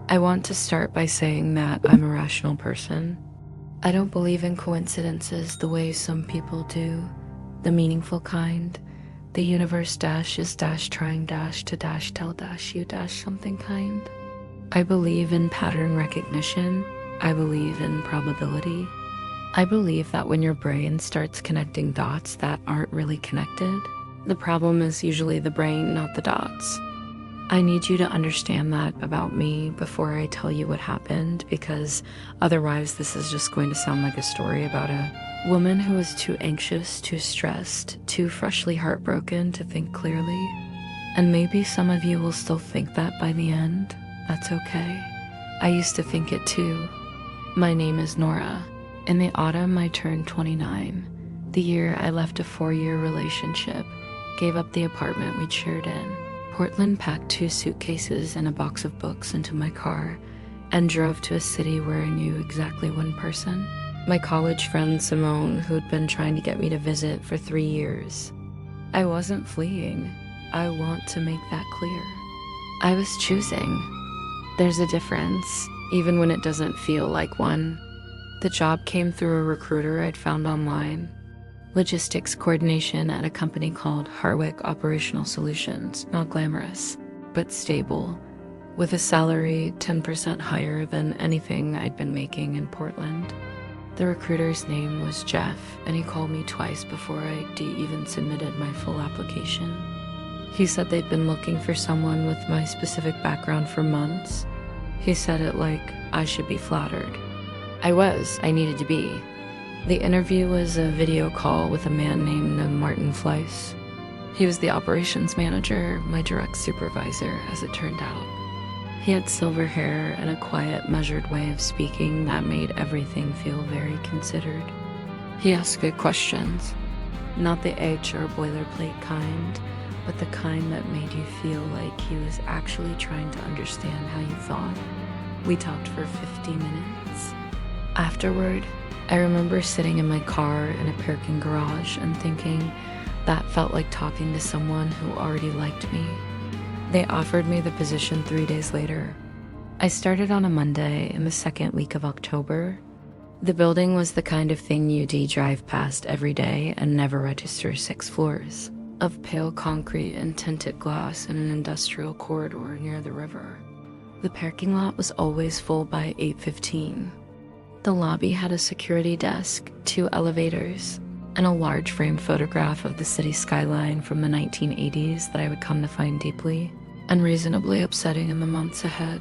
I want to start by saying that I'm a rational person. I don't believe in coincidences the way some people do, the meaningful kind, the universe dash is dash trying dash to dash tell dash you dash something kind. I believe in pattern recognition. I believe in probability. I believe that when your brain starts connecting dots that aren't really connected, the problem is usually the brain, not the dots. I need you to understand that about me before I tell you what happened, because otherwise this is just going to sound like a story about a woman who was too anxious, too stressed, too freshly heartbroken to think clearly. And maybe some of you will still think that by the end. That's okay. I used to think it too. My name is Nora. In the autumn, I turned 29. The year I left a 4-year relationship, gave up the apartment we'd shared in. Portland packed 2 suitcases and a box of books into my car and drove to a city where I knew exactly one person. My college friend Simone, who'd been trying to get me to visit for 3 years. I wasn't fleeing. I want to make that clear. I was choosing. There's a difference, even when it doesn't feel like one. The job came through a recruiter I'd found online. Logistics coordination at a company called Harwick Operational Solutions. Not glamorous, but stable, with a salary 10% higher than anything I'd been making in Portland. The recruiter's name was Jeff, and he called me twice before I'd even submitted my full application. He said they'd been looking for someone with my specific background for months. He said it like I should be flattered. I needed to be. The interview was a video call with a man named Martin Fleiss. He was the operations manager, my direct supervisor, as it turned out. He had silver hair and a quiet, measured way of speaking that made everything feel very considered. He asked good questions, not the HR boilerplate kind, but the kind that made you feel like he was actually trying to understand how you thought. We talked for 50 minutes. Afterward, I remember sitting in my car in a parking garage and thinking that felt like talking to someone who already liked me. They offered me the position 3 days later. I started on a Monday in the second week of October. The building was the kind of thing you'd drive past every day and never register 6 floors, of pale concrete and tinted glass in an industrial corridor near the river. The parking lot was always full by 8:15. The lobby had a security desk, 2 elevators, and a large framed photograph of the city skyline from the 1980s that I would come to find deeply unreasonably upsetting in the months ahead.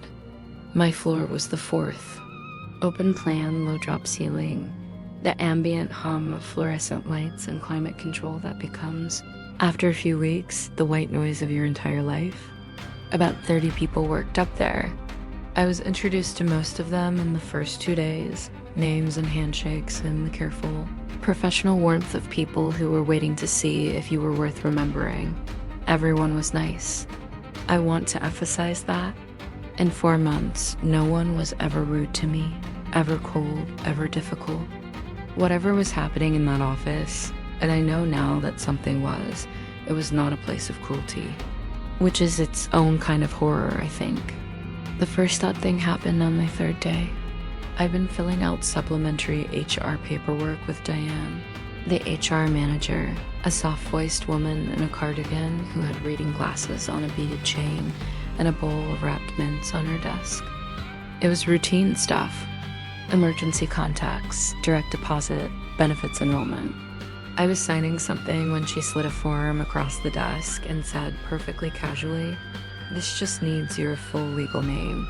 My floor was the 4th. Open plan, low drop ceiling, the ambient hum of fluorescent lights and climate control that becomes, after a few weeks, the white noise of your entire life. About 30 people worked up there. I was introduced to most of them in the first 2 days, names and handshakes and the careful, professional warmth of people who were waiting to see if you were worth remembering. Everyone was nice. I want to emphasize that. In 4 months, no one was ever rude to me, ever cold, ever difficult. Whatever was happening in that office, and I know now that something was, it was not a place of cruelty, which is its own kind of horror, I think. The first odd thing happened on my 3rd day. I've been filling out supplementary HR paperwork with Diane, the HR manager, a soft-voiced woman in a cardigan who had reading glasses on a beaded chain and a bowl of wrapped mints on her desk. It was routine stuff: emergency contacts, direct deposit, benefits enrollment. I was signing something when she slid a form across the desk and said perfectly casually, "This just needs your full legal name.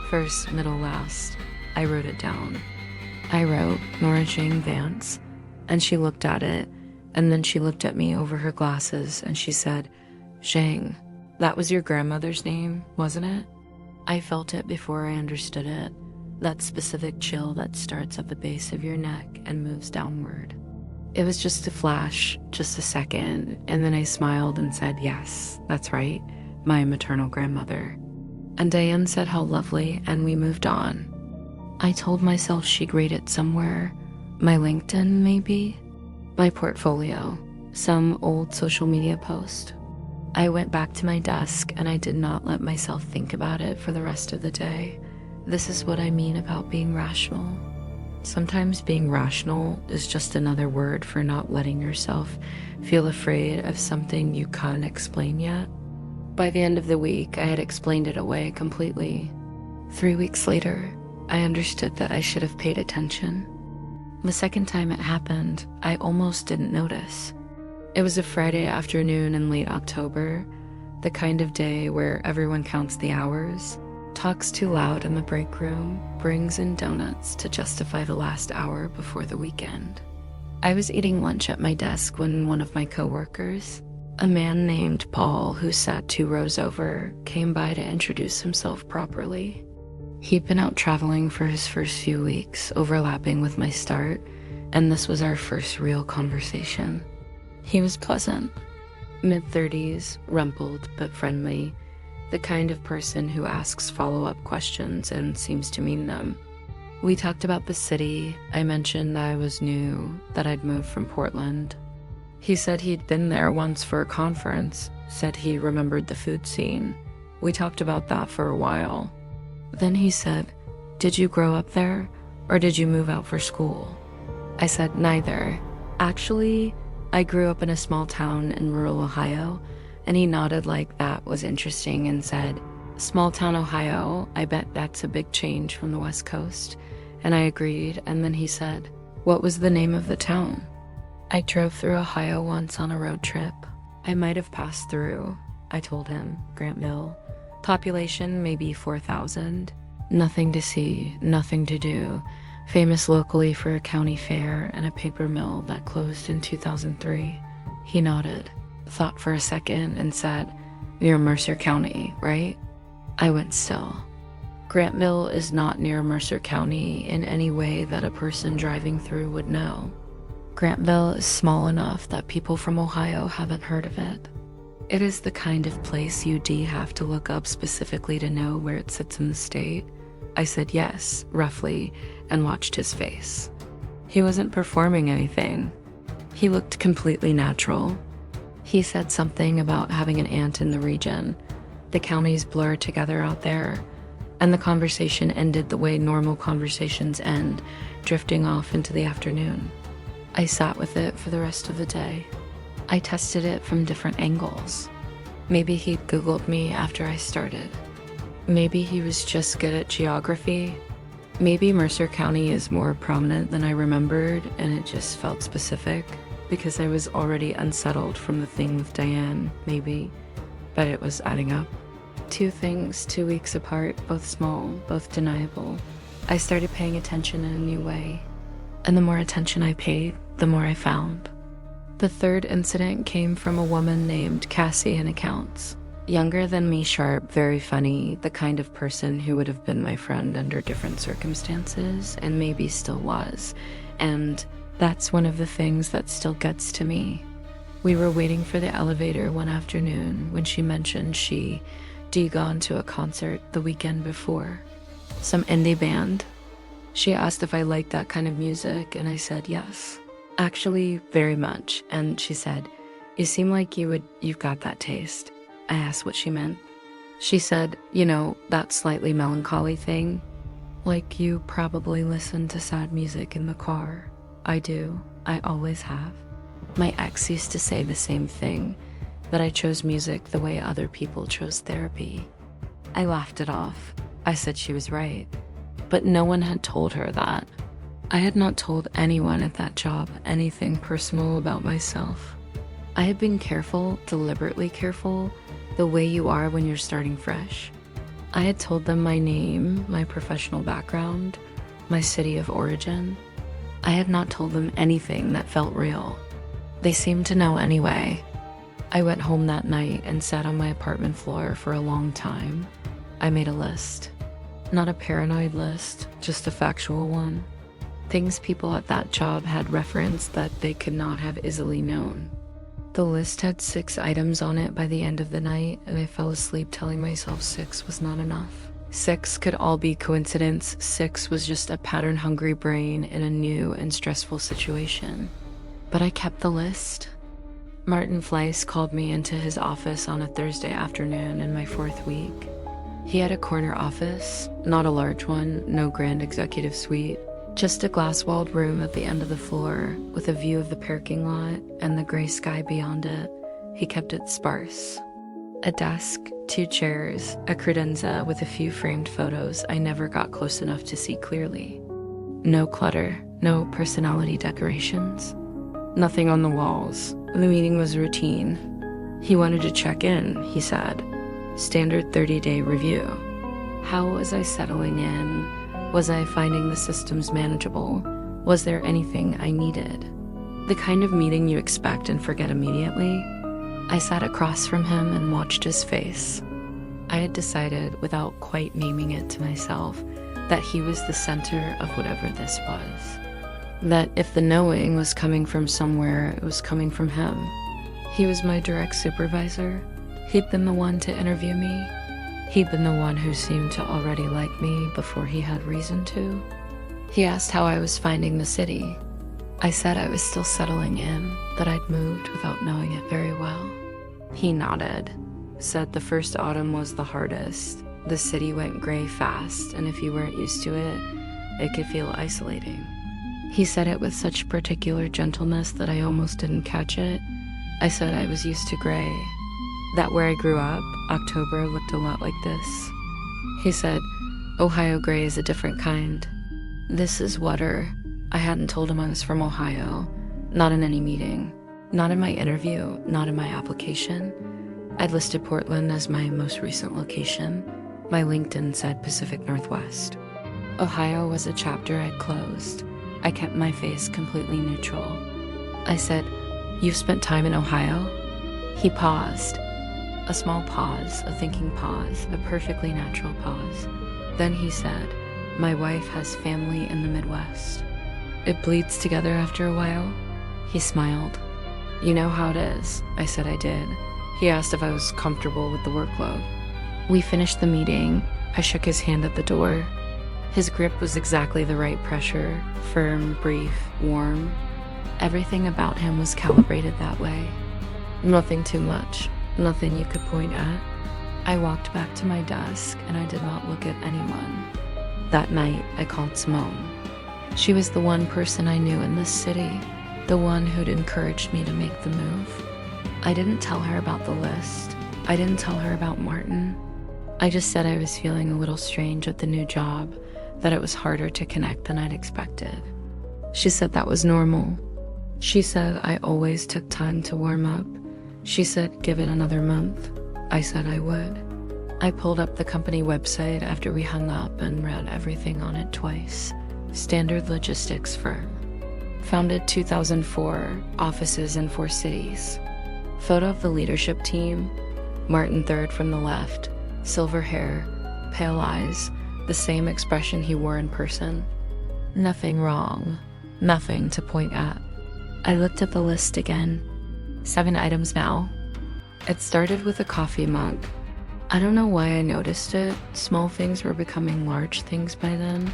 First, middle, last." I wrote it down. I wrote Nora Jane Vance, and she looked at it, and then she looked at me over her glasses and she said, "Zhang, that was your grandmother's name, wasn't it?" I felt it before I understood it, that specific chill that starts at the base of your neck and moves downward. It was just a flash, just a second, and then I smiled and said, "Yes, that's right, my maternal grandmother." And Diane said how lovely, and we moved on. I told myself she'd read it somewhere. My LinkedIn, maybe? My portfolio. Some old social media post. I went back to my desk and I did not let myself think about it for the rest of the day. This is what I mean about being rational. Sometimes being rational is just another word for not letting yourself feel afraid of something you can't explain yet. By the end of the week, I had explained it away completely. 3 weeks later, I understood that I should have paid attention. The second time it happened, I almost didn't notice. It was a Friday afternoon in late October, the kind of day where everyone counts the hours, talks too loud in the break room, brings in donuts to justify the last hour before the weekend. I was eating lunch at my desk when one of my coworkers, a man named Paul who sat 2 rows over, came by to introduce himself properly. He'd been out traveling for his first few weeks, overlapping with my start, and this was our first real conversation. He was pleasant, mid-30s, rumpled but friendly, the kind of person who asks follow-up questions and seems to mean them. We talked about the city. I mentioned that I was new, that I'd moved from Portland. He said he'd been there once for a conference, said he remembered the food scene. We talked about that for a while. Then he said, "Did you grow up there, or did you move out for school?" I said, "Neither. Actually, I grew up in a small town in rural Ohio," and he nodded like that was interesting and said, "Small town Ohio, I bet that's a big change from the West Coast." And I agreed, and then he said, "What was the name of the town?" "I drove through Ohio once on a road trip. I might have passed through," I told him, Grantville. Population maybe 4,000. Nothing to see, nothing to do. Famous locally for a county fair and a paper mill that closed in 2003. He nodded, thought for a second, and said, "Near Mercer County, right?" I went still. Grantville is not near Mercer County in any way that a person driving through would know. Grantville is small enough that people from Ohio haven't heard of it. It is the kind of place you'd have to look up specifically to know where it sits in the state. I said yes, roughly, and watched his face. He wasn't performing anything. He looked completely natural. He said something about having an aunt in the region. The counties blur together out there, and the conversation ended the way normal conversations end, drifting off into the afternoon. I sat with it for the rest of the day. I tested it from different angles. Maybe he'd Googled me after I started. Maybe he was just good at geography. Maybe Mercer County is more prominent than I remembered, and it just felt specific because I was already unsettled from the thing with Diane, maybe. But it was adding up. 2 things 2 weeks apart, both small, both deniable. I started paying attention in a new way. And the more attention I paid, the more I found. The third incident came from a woman named Cassie in accounts. Younger than me sharp, very funny, the kind of person who would have been my friend under different circumstances, and maybe still was. And that's one of the things that still gets to me. We were waiting for the elevator one afternoon when she mentioned she'd gone to a concert the weekend before. Some indie band. She asked if I liked that kind of music, and I said yes. Actually, very much. And she said, "You seem like you've got that taste." I asked what she meant. She said, that slightly melancholy thing. Like you probably listen to sad music in the car. I do. I always have. My ex used to say the same thing, that I chose music the way other people chose therapy. I laughed it off. I said she was right. But no one had told her that. I had not told anyone at that job anything personal about myself. I had been careful, deliberately careful, the way you are when you're starting fresh. I had told them my name, my professional background, my city of origin. I had not told them anything that felt real. They seemed to know anyway. I went home that night and sat on my apartment floor for a long time. I made a list. Not a paranoid list, just a factual one. Things people at that job had referenced that they could not have easily known. The list had 6 items on it by the end of the night, and I fell asleep telling myself 6 was not enough. 6 could all be coincidence. 6 was just a pattern-hungry brain in a new and stressful situation. But I kept the list. Martin Fleiss called me into his office on a Thursday afternoon in my 4th week. He had a corner office, not a large one, no grand executive suite, just a glass-walled room at the end of the floor with a view of the parking lot and the gray sky beyond it. He kept it sparse. A desk, 2 chairs, a credenza with a few framed photos I never got close enough to see clearly. No clutter, no personality decorations. Nothing on the walls. The meeting was routine. He wanted to check in, he said. Standard 30-day review. How was I settling in? Was I finding the systems manageable? Was there anything I needed? The kind of meeting you expect and forget immediately. I sat across from him and watched his face. I had decided, without quite naming it to myself, that he was the center of whatever this was. That if the knowing was coming from somewhere, it was coming from him. He was my direct supervisor. He'd been the one to interview me. He'd been the one who seemed to already like me before he had reason to. He asked how I was finding the city. I said I was still settling in, that I'd moved without knowing it very well. He nodded, said the first autumn was the hardest. The city went gray fast, and if you weren't used to it, it could feel isolating. He said it with such particular gentleness that I almost didn't catch it. I said I was used to gray, that where I grew up, October looked a lot like this. He said, Ohio gray is a different kind. This is water. I hadn't told him I was from Ohio, not in any meeting, not in my interview, not in my application. I'd listed Portland as my most recent location. My LinkedIn said Pacific Northwest. Ohio was a chapter I'd closed. I kept my face completely neutral. I said, You've spent time in Ohio? He paused. A small pause, a thinking pause, a perfectly natural pause. Then he said, My wife has family in the Midwest. It bleeds together after a while. He smiled. You know how it is. I said I did. He asked if I was comfortable with the workload. We finished the meeting. I shook his hand at the door. His grip was exactly the right pressure, firm, brief, warm. Everything about him was calibrated that way. Nothing too much, nothing you could point at. I walked back to my desk and I did not look at anyone. That night, I called Simone. She was the one person I knew in this city, the one who'd encouraged me to make the move. I didn't tell her about the list. I didn't tell her about Martin. I just said I was feeling a little strange at the new job, that it was harder to connect than I'd expected. She said that was normal. She said I always took time to warm up. She said give it another month. I said I would. I pulled up the company website after we hung up and read everything on it twice. Standard logistics firm. Founded 2004, offices in 4 cities. Photo of the leadership team. Martin third from the left. Silver hair, pale eyes, the same expression he wore in person. Nothing wrong. Nothing to point at. I looked at the list again. 7 items now. It started with a coffee mug. I don't know why I noticed it. Small things were becoming large things by then,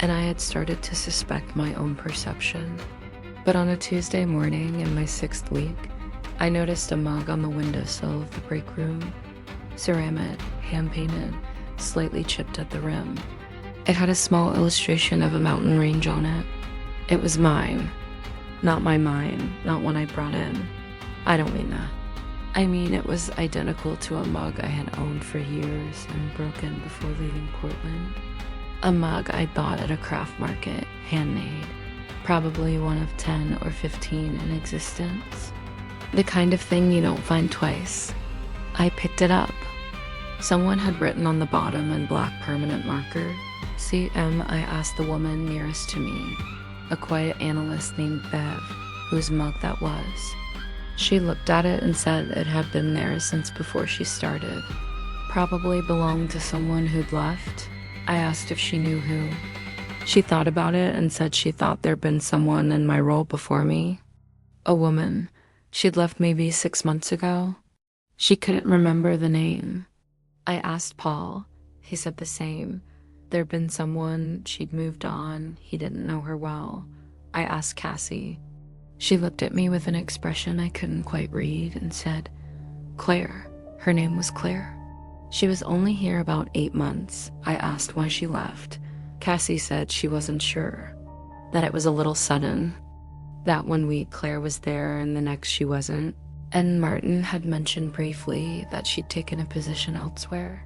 and I had started to suspect my own perception. But on a Tuesday morning in my 6th week, I noticed a mug on the windowsill of the break room. Ceramic, hand-painted, slightly chipped at the rim. It had a small illustration of a mountain range on it. It was mine. Not my mine, not one I brought in. I don't mean that. I mean it was identical to a mug I had owned for years and broken before leaving Portland. A mug I bought at a craft market, handmade, probably one of 10 or 15 in existence. The kind of thing you don't find twice. I picked it up. Someone had written on the bottom in black permanent marker, CM. I asked the woman nearest to me, a quiet analyst named Bev, whose mug that was. She looked at it and said it had been there since before she started. Probably belonged to someone who'd left. I asked if she knew who. She thought about it and said she thought there'd been someone in my role before me. A woman. She'd left maybe 6 months ago. She couldn't remember the name. I asked Paul. He said the same. There'd been someone, she'd moved on, he didn't know her well. I asked Cassie. She looked at me with an expression I couldn't quite read and said, Claire. Her name was Claire. She was only here about 8 months. I asked why she left. Cassie said she wasn't sure, that it was a little sudden, that 1 week Claire was there and the next she wasn't. And Martin had mentioned briefly that she'd taken a position elsewhere.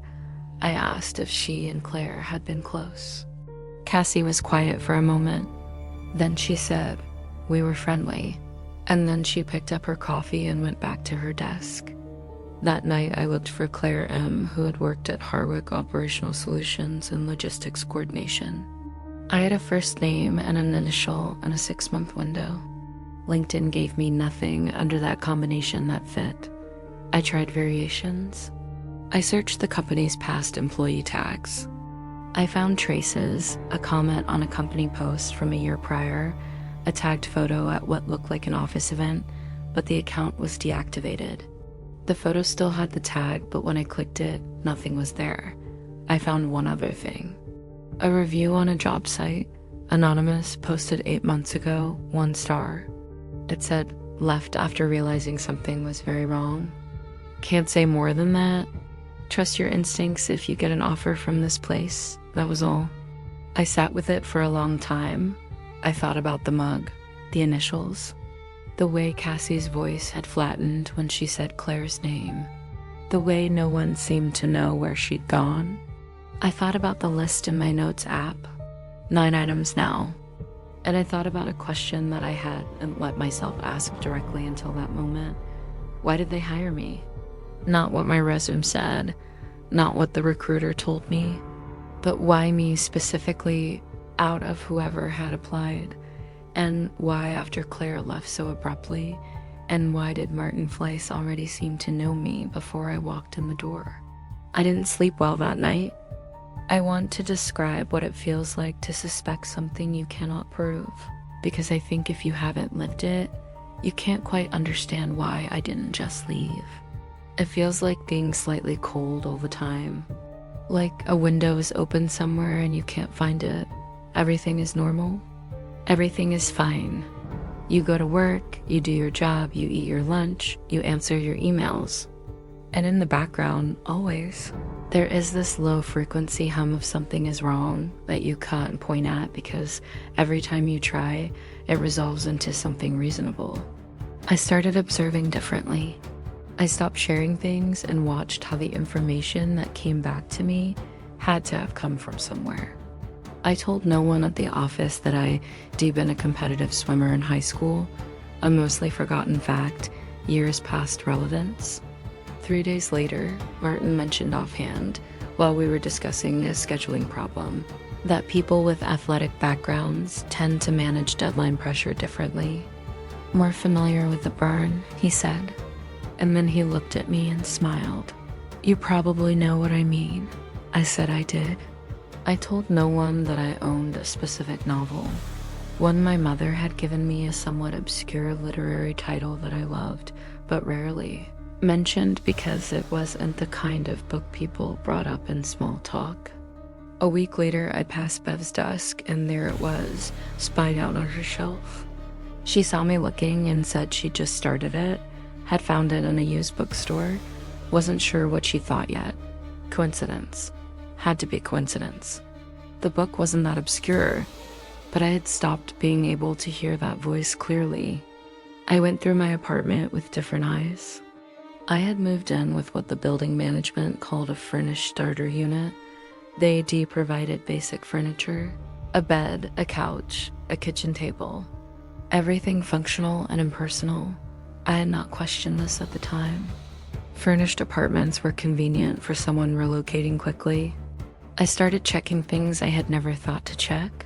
I asked if she and Claire had been close. Cassie was quiet for a moment. Then she said, "We were friendly." And then she picked up her coffee and went back to her desk. That night, I looked for Claire M., who had worked at Harwick Operational Solutions and Logistics Coordination. I had a first name and an initial and a 6-month window. LinkedIn gave me nothing under that combination that fit. I tried variations. I searched the company's past employee tags. I found traces, a comment on a company post from a year prior, a tagged photo at what looked like an office event, but the account was deactivated. The photo still had the tag, but when I clicked it, nothing was there. I found one other thing. A review on a job site, anonymous, posted 8 months ago, 1 star. It said, "Left after realizing something was very wrong. Can't say more than that. Trust your instincts if you get an offer from this place." That was all. I sat with it for a long time. I thought about the mug, the initials, the way Cassie's voice had flattened when she said Claire's name, the way no one seemed to know where she'd gone. I thought about the list in my notes app, 9 items now, and I thought about a question that I hadn't let myself ask directly until that moment. Why did they hire me? Not what my resume said, not what the recruiter told me, but why me specifically out of whoever had applied, and why after Claire left so abruptly, and why did Martin Fleiss already seem to know me before I walked in the door? I didn't sleep well that night. I want to describe what it feels like to suspect something you cannot prove, because I think if you haven't lived it, you can't quite understand why I didn't just leave. It feels like being slightly cold all the time, like a window is open somewhere and you can't find it. Everything is normal. Everything is fine. You go to work, you do your job, you eat your lunch, you answer your emails. And in the background, always, there is this low frequency hum of something is wrong that you can't point at because every time you try, it resolves into something reasonable. I started observing differently. I stopped sharing things and watched how the information that came back to me had to have come from somewhere. I told no one at the office that I'd been a competitive swimmer in high school, a mostly forgotten fact, years past relevance. 3 days later, Martin mentioned offhand, while we were discussing a scheduling problem, that people with athletic backgrounds tend to manage deadline pressure differently. More familiar with the burn, he said. And then he looked at me and smiled. "You probably know what I mean." I said I did. I told no one that I owned a specific novel, one my mother had given me a somewhat obscure literary title that I loved, but rarely mentioned because it wasn't the kind of book people brought up in small talk. A week later, I passed Bev's desk, and there it was, spied out on her shelf. She saw me looking and said she'd just started it, had found it in a used bookstore, wasn't sure what she thought yet. Coincidence. Had to be coincidence. The book wasn't that obscure, but I had stopped being able to hear that voice clearly. I went through my apartment with different eyes. I had moved in with what the building management called a furnished starter unit. The AD provided basic furniture, a bed, a couch, a kitchen table. Everything functional and impersonal. I had not questioned this at the time. Furnished apartments were convenient for someone relocating quickly. I started checking things I had never thought to check.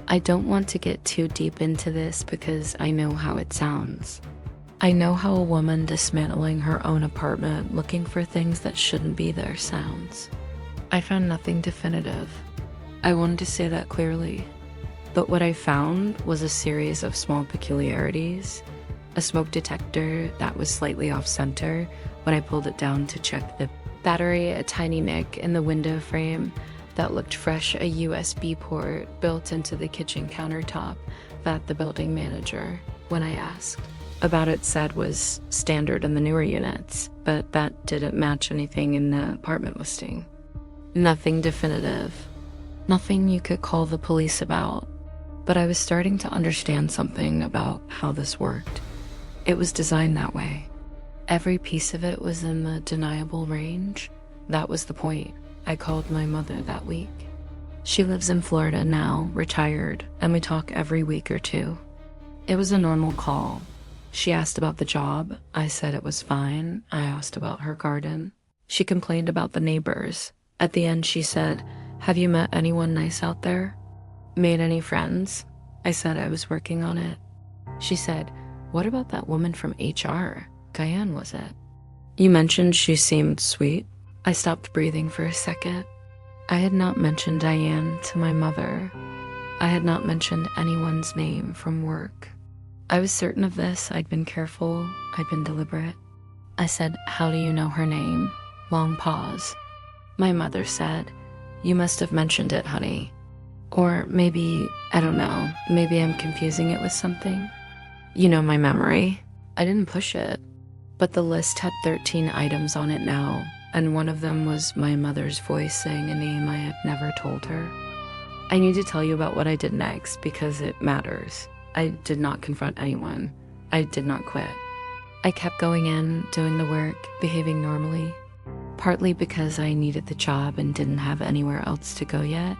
I don't want to get too deep into this because I know how it sounds. I know how a woman dismantling her own apartment looking for things that shouldn't be there sounds. I found nothing definitive. I wanted to say that clearly. But what I found was a series of small peculiarities. A smoke detector that was slightly off-center when I pulled it down to check the battery, a tiny nick in the window frame that looked fresh, a USB port built into the kitchen countertop that the building manager, when I asked, about it said was standard in the newer units, but that didn't match anything in the apartment listing. Nothing definitive. Nothing you could call the police about. But I was starting to understand something about how this worked. It was designed that way. Every piece of it was in the deniable range. That was the point. I called my mother that week. She lives in Florida now, retired, and we talk every week or two. It was a normal call. She asked about the job. I said it was fine. I asked about her garden. She complained about the neighbors. At the end, she said, "Have you met anyone nice out there? Made any friends?" I said I was working on it. She said, "What about that woman from HR? Diane, was it? You mentioned she seemed sweet." I stopped breathing for a second. I had not mentioned Diane to my mother. I had not mentioned anyone's name from work. I was certain of this. I'd been careful. I'd been deliberate. I said, "How do you know her name?" Long pause. My mother said, "You must have mentioned it, honey." Or maybe, I don't know, maybe I'm confusing it with something. You know my memory. I didn't push it. But the list had 13 items on it now, and one of them was my mother's voice saying a name I had never told her. I need to tell you about what I did next because it matters. I did not confront anyone. I did not quit. I kept going in, doing the work, behaving normally. Partly because I needed the job and didn't have anywhere else to go yet,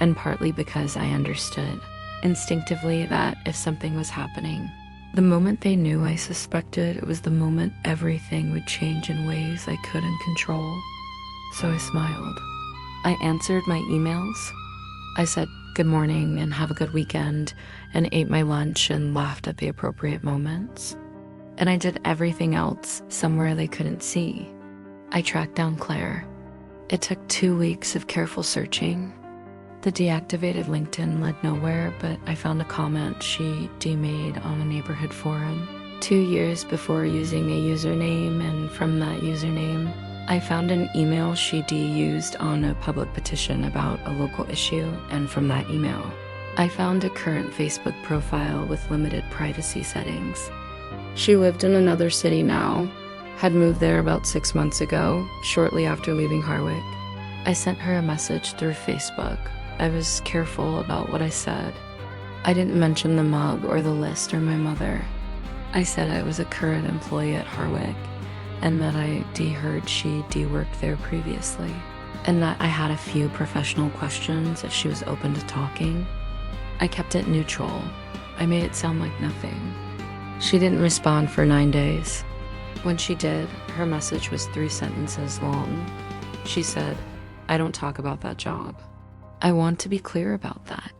and partly because I understood instinctively that if something was happening, the moment they knew I suspected, it was the moment everything would change in ways I couldn't control. So I smiled. I answered my emails. I said good morning and have a good weekend and ate my lunch and laughed at the appropriate moments. And I did everything else somewhere they couldn't see. I tracked down Claire. It took 2 weeks of careful searching. The deactivated LinkedIn led nowhere, but I found a comment she made on a neighborhood forum 2 years before using a username, and from that username, I found an email she used on a public petition about a local issue, and from that email, I found a current Facebook profile with limited privacy settings. She lived in another city now, had moved there about 6 months ago, shortly after leaving Harwick. I sent her a message through Facebook. I was careful about what I said. I didn't mention the mug or the list or my mother. I said I was a current employee at Harwick, and that I heard she worked there previously, and that I had a few professional questions if she was open to talking. I kept it neutral. I made it sound like nothing. She didn't respond for 9 days. When she did, her message was 3 sentences long. She said, "I don't talk about that job." I want to be clear about that,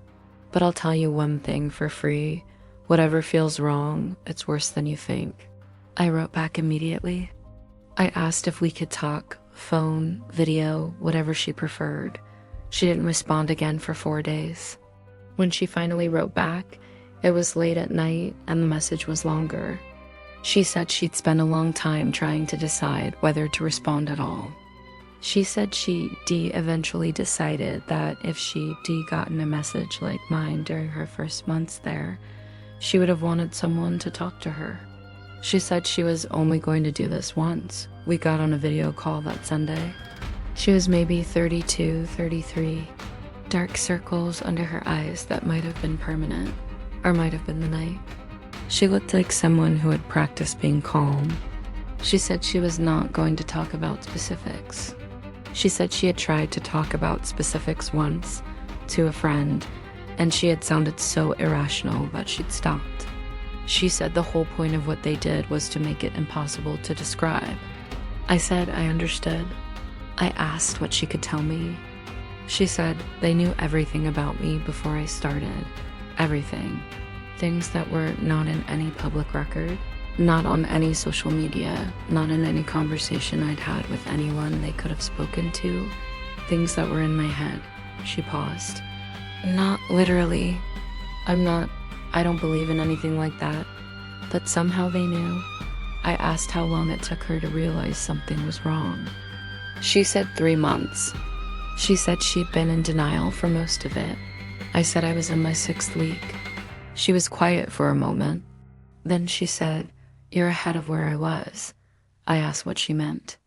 but I'll tell you one thing for free. Whatever feels wrong, it's worse than you think. I wrote back immediately. I asked if we could talk, phone, video, whatever she preferred. She didn't respond again for 4 days. When she finally wrote back, it was late at night and the message was longer. She said she'd spent a long time trying to decide whether to respond at all. She said she eventually decided that if she gotten a message like mine during her first months there, she would have wanted someone to talk to her. She said she was only going to do this once. We got on a video call that Sunday. She was maybe 32, 33. Dark circles under her eyes that might have been permanent, or might have been the night. She looked like someone who had practiced being calm. She said she was not going to talk about specifics. She said she had tried to talk about specifics once to a friend, and she had sounded so irrational that she'd stopped. She said the whole point of what they did was to make it impossible to describe. I said I understood. I asked what she could tell me. She said they knew everything about me before I started. Everything. Things that were not in any public record. Not on any social media, not in any conversation I'd had with anyone they could have spoken to. Things that were in my head. She paused. Not literally. I don't believe in anything like that. But somehow they knew. I asked how long it took her to realize something was wrong. She said 3 months. She said she'd been in denial for most of it. I said I was in my 6th week. She was quiet for a moment. Then she said, You're ahead of where I was. I asked what she meant.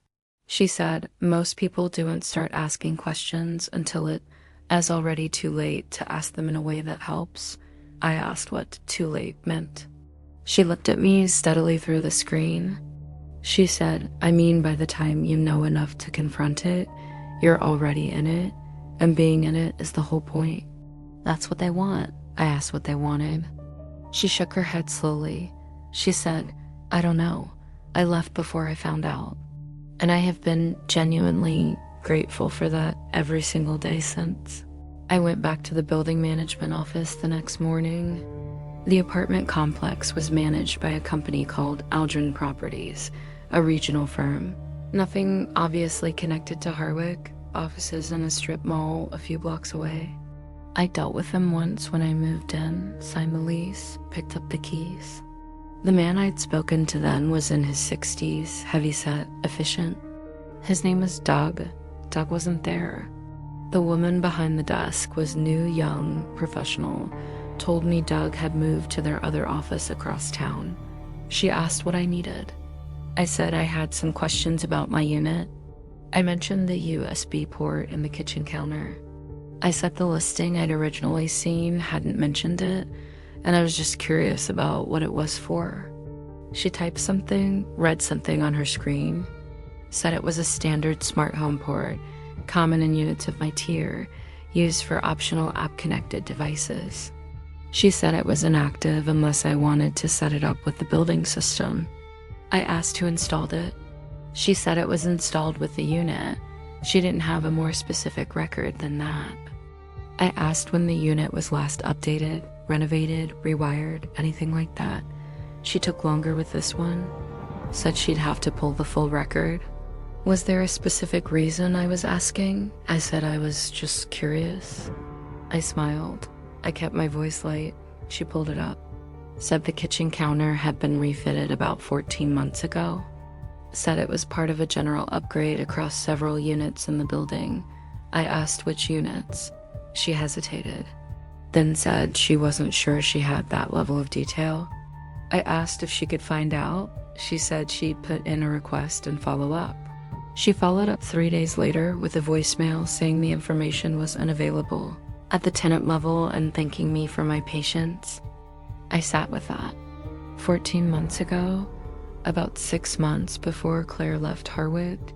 She said most people don't start asking questions until it is already too late to ask them in a way that helps. I asked what too late meant. She looked at me steadily through the screen. She said, I mean by the time you know enough to confront it, you're already in it, and being in it is the whole point. That's what they want. I asked what they wanted. She shook her head slowly. She said, I don't know. I left before I found out. And I have been genuinely grateful for that every single day since. I went back to the building management office the next morning. The apartment complex was managed by a company called Aldrin Properties, a regional firm. Nothing obviously connected to Harwick, offices in a strip mall a few blocks away. I dealt with them once when I moved in, signed the lease, picked up the keys. The man I'd spoken to then was in his 60s, heavyset, efficient. His name was Doug. Doug wasn't there. The woman behind the desk was new, young, professional, told me Doug had moved to their other office across town. She asked what I needed. I said I had some questions about my unit. I mentioned the USB port in the kitchen counter. I said the listing I'd originally seen hadn't mentioned it, and I was just curious about what it was for. She typed something, read something on her screen, said it was a standard smart home port, common in units of my tier, used for optional app-connected devices. She said it was inactive unless I wanted to set it up with the building system. I asked who installed it. She said it was installed with the unit. She didn't have a more specific record than that. I asked when the unit was last updated, renovated, rewired, anything like that. She took longer with this one. Said she'd have to pull the full record. Was there a specific reason I was asking? I said I was just curious. I smiled. I kept my voice light. She pulled it up. Said the kitchen counter had been refitted about 14 months ago. Said it was part of a general upgrade across several units in the building. I asked which units. She hesitated, then said she wasn't sure she had that level of detail. I asked if she could find out. She said she'd put in a request and follow up. She followed up 3 days later with a voicemail saying the information was unavailable at the tenant level and thanking me for my patience. I sat with that. 14 months ago, about 6 months before Claire left Harwick,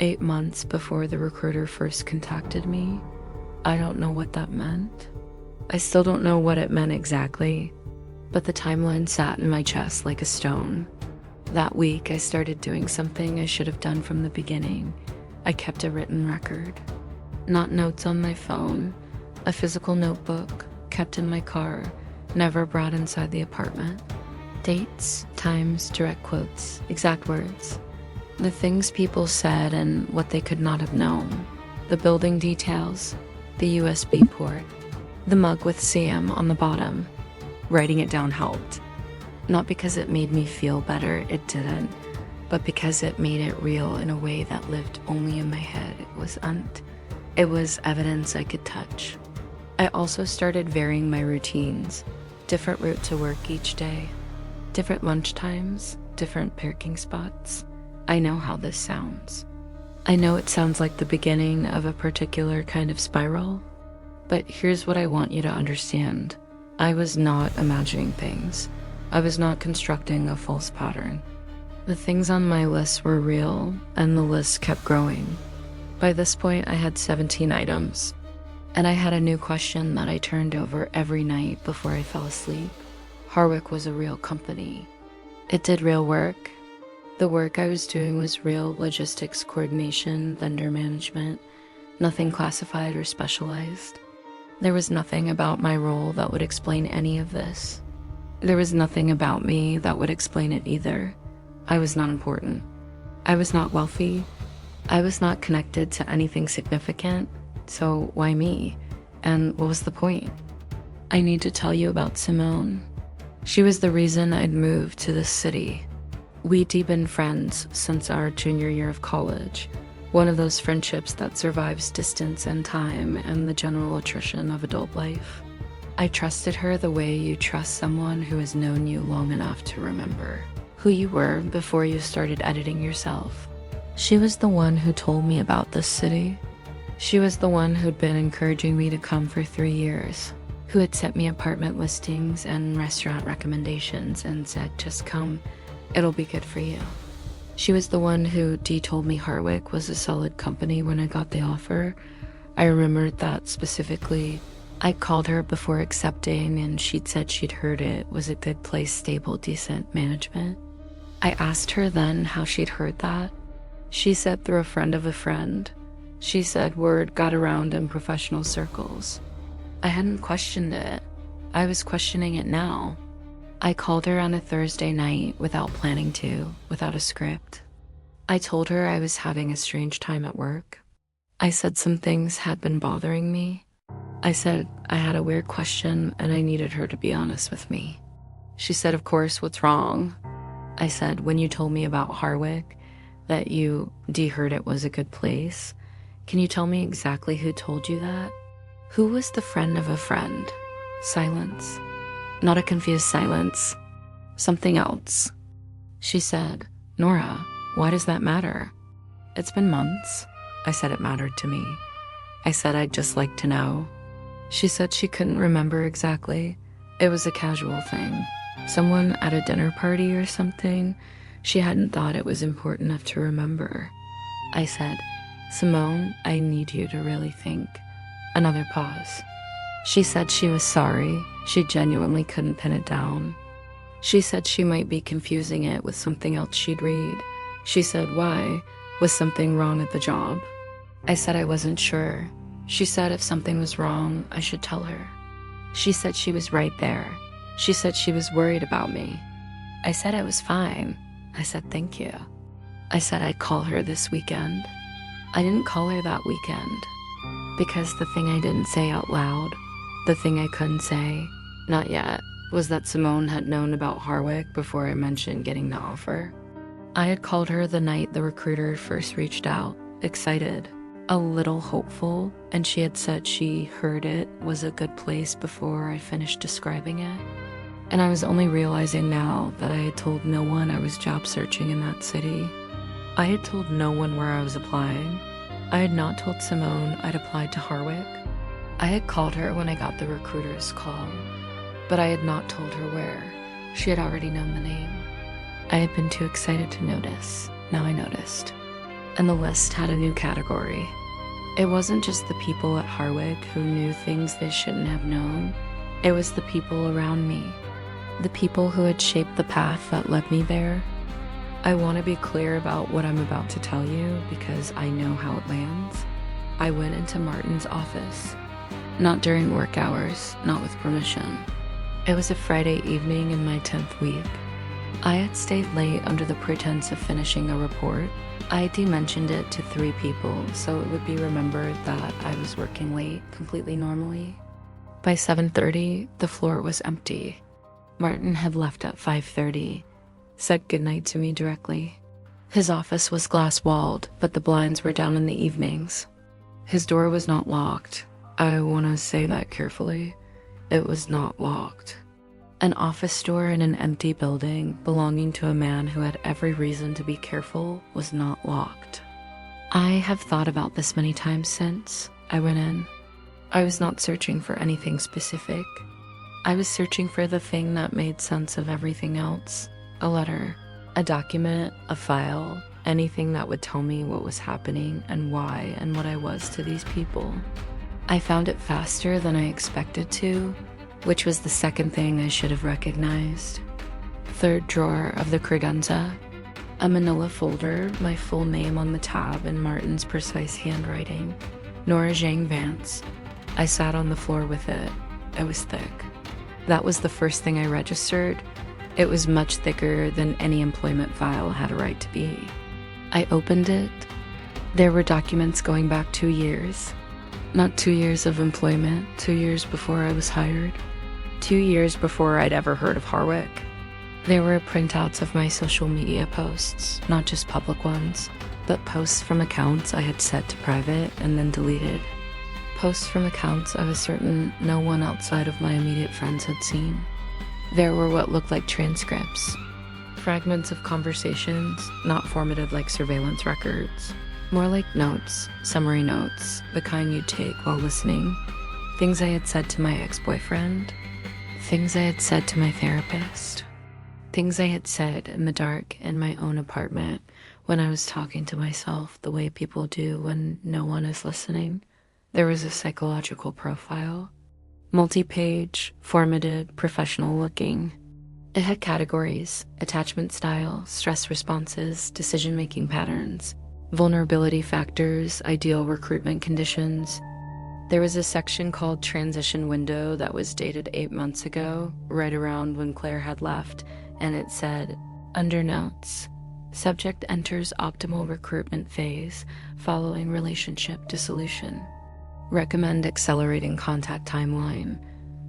8 months before the recruiter first contacted me. I don't know what that meant. I still don't know what it meant exactly, but the timeline sat in my chest like a stone. That week, I started doing something I should have done from the beginning. I kept a written record. Not notes on my phone, a physical notebook, kept in my car, never brought inside the apartment. Dates, times, direct quotes, exact words. The things people said and what they could not have known. The building details, the USB port, the mug with CM on the bottom. Writing it down helped. Not because it made me feel better, it didn't, but because it made it real in a way that lived only in my head. It was evidence I could touch. I also started varying my routines. Different route to work each day. Different lunch times, different parking spots. I know how this sounds. I know it sounds like the beginning of a particular kind of spiral, but here's what I want you to understand. I was not imagining things. I was not constructing a false pattern. The things on my list were real, and the list kept growing. By this point, I had 17 items, and I had a new question that I turned over every night before I fell asleep. Harwick was a real company. It did real work. The work I was doing was real logistics coordination, vendor management, nothing classified or specialized. There was nothing about my role that would explain any of this. There was nothing about me that would explain it either. I was not important. I was not wealthy. I was not connected to anything significant. So why me? And what was the point? I need to tell you about Simone. She was the reason I'd moved to this city. We'd been friends since our junior year of college. One of those friendships that survives distance and time and the general attrition of adult life. I trusted her the way you trust someone who has known you long enough to remember. who you were before you started editing yourself. She was the one who told me about this city. She was the one who'd been encouraging me to come for 3 years, who had sent me apartment listings and restaurant recommendations and said, just come, it'll be good for you. She was the one who told me Harwick was a solid company when I got the offer. I remembered that specifically. I called her before accepting and she'd said she'd heard it was a good place, stable, decent management. I asked her then how she'd heard that. She said through a friend of a friend. She said word got around in professional circles. I hadn't questioned it. I was questioning it now. I called her on a Thursday night without planning to, without a script. I told her I was having a strange time at work. I said some things had been bothering me. I said I had a weird question and I needed her to be honest with me. She said, of course, what's wrong? I said, when you told me about Harwick, that you heard it was a good place, can you tell me exactly who told you that? Who was the friend of a friend? Silence. Not a confused silence. Something else. She said, Nora, why does that matter? It's been months. I said it mattered to me. I said I'd just like to know. She said she couldn't remember exactly. It was a casual thing. Someone at a dinner party or something. She hadn't thought it was important enough to remember. I said, Simone, I need you to really think. Another pause. She said she was sorry. She genuinely couldn't pin it down. She said she might be confusing it with something else she'd read. She said, why? Was something wrong at the job? I said I wasn't sure. She said if something was wrong, I should tell her. She said she was right there. She said she was worried about me. I said I was fine. I said thank you. I said I'd call her this weekend. I didn't call her that weekend because the thing I didn't say out loud, the thing I couldn't say, not yet, was that Simone had known about Harwick before I mentioned getting the offer. I had called her the night the recruiter first reached out, excited, a little hopeful, and she had said she heard it was a good place before I finished describing it. And I was only realizing now that I had told no one I was job searching in that city. I had told no one where I was applying. I had not told Simone I'd applied to Harwick. I had called her when I got the recruiter's call, but I had not told her where. She had already known the name. I had been too excited to notice. Now I noticed. And the list had a new category. It wasn't just the people at Harwick who knew things they shouldn't have known. It was the people around me. The people who had shaped the path that led me there. I want to be clear about what I'm about to tell you because I know how it lands. I went into Martin's office. Not during work hours, not with permission. It was a Friday evening in my 10th week. I had stayed late under the pretense of finishing a report. I had mentioned it to 3 people, so it would be remembered that I was working late, completely normally. By 7:30, the floor was empty. Martin had left at 5:30, said goodnight to me directly. His office was glass-walled, but the blinds were down in the evenings. His door was not locked. I want to say that carefully. It was not locked. An office door in an empty building belonging to a man who had every reason to be careful was not locked. I have thought about this many times since I went in. I was not searching for anything specific. I was searching for the thing that made sense of everything else. A letter, a document, a file, anything that would tell me what was happening and why and what I was to these people. I found it faster than I expected to, which was the second thing I should have recognized. 3rd drawer of the credenza, a manila folder, my full name on the tab in Martin's precise handwriting. Nora Zhang Vance. I sat on the floor with it. It was thick. That was the first thing I registered. It was much thicker than any employment file had a right to be. I opened it. There were documents going back 2 years. Not 2 years of employment, 2 years before I was hired. 2 years before I'd ever heard of Harwick. There were printouts of my social media posts, not just public ones, but posts from accounts I had set to private and then deleted. Posts from accounts I was certain no one outside of my immediate friends had seen. There were what looked like transcripts Fragments of conversations, not formative like surveillance records. More like notes, summary notes, the kind you'd take while listening. Things I had said to my ex-boyfriend. Things I had said to my therapist. Things I had said in the dark in my own apartment when I was talking to myself the way people do when no one is listening. There was a psychological profile. Multi-page, formative, professional looking. It had categories, attachment style, stress responses, decision-making patterns, vulnerability factors, ideal recruitment conditions. There was a section called Transition Window that was dated 8 months ago, right around when Claire had left, and it said, under notes, subject enters optimal recruitment phase following relationship dissolution. Recommend accelerating contact timeline.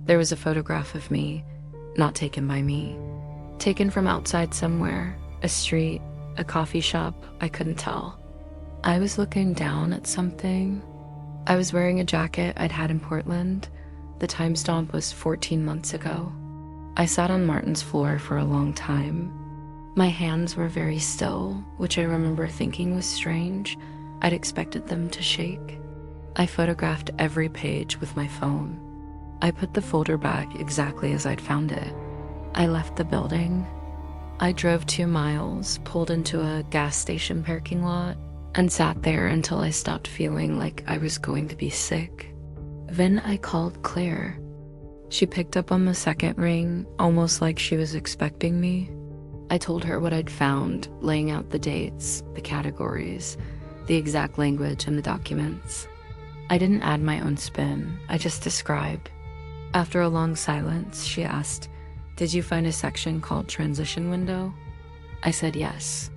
There was a photograph of me, not taken by me. Taken from outside somewhere, a street, a coffee shop, I couldn't tell. I was looking down at something. I was wearing a jacket I'd had in Portland. The time stamp was 14 months ago. I sat on Martin's floor for a long time. My hands were very still, which I remember thinking was strange. I'd expected them to shake. I photographed every page with my phone. I put the folder back exactly as I'd found it. I left the building. I drove 2 miles, pulled into a gas station parking lot, and sat there until I stopped feeling like I was going to be sick. Then I called Claire. She picked up on the second ring, almost like she was expecting me. I told her what I'd found, laying out the dates, the categories, the exact language, and the documents. I didn't add my own spin, I just described. After a long silence, she asked, "Did you find a section called Transition Window?" I said yes.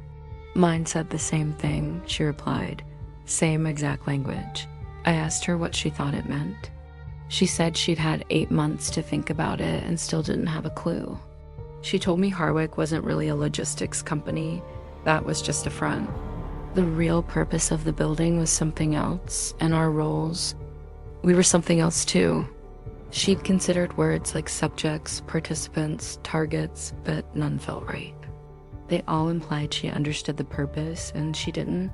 "Mine said the same thing," she replied. Same exact language. I asked her what she thought it meant. She said she'd had 8 months to think about it and still didn't have a clue. She told me Harwick wasn't really a logistics company. That was just a front. The real purpose of the building was something else, and our roles, we were something else too. She'd considered words like subjects, participants, targets, but none felt right. They all implied she understood the purpose, and she didn't.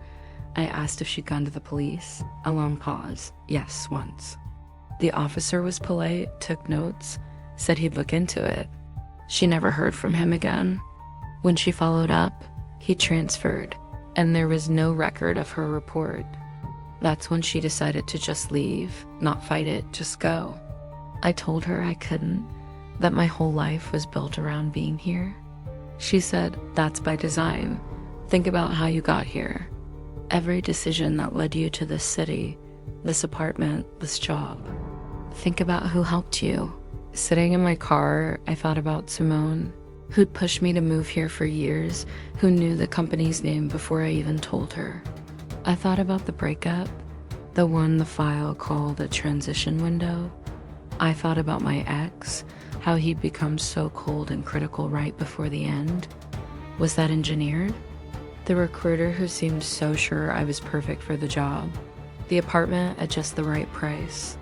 I asked if she'd gone to the police. A long pause. Yes, once. The officer was polite, took notes, said he'd look into it. She never heard from him again. When she followed up, he transferred, and there was no record of her report. That's when she decided to just leave, not fight it, just go. I told her I couldn't, that my whole life was built around being here. She said, "That's by design. Think about how you got here. Every decision that led you to this city, this apartment, this job. Think about who helped you." Sitting in my car, I thought about Simone, who'd pushed me to move here for years, who knew the company's name before I even told her. I thought about the breakup, the one the file called a transition window. I thought about my ex, how he'd become so cold and critical right before the end. Was that engineered? The recruiter who seemed so sure I was perfect for the job. The apartment at just the right price.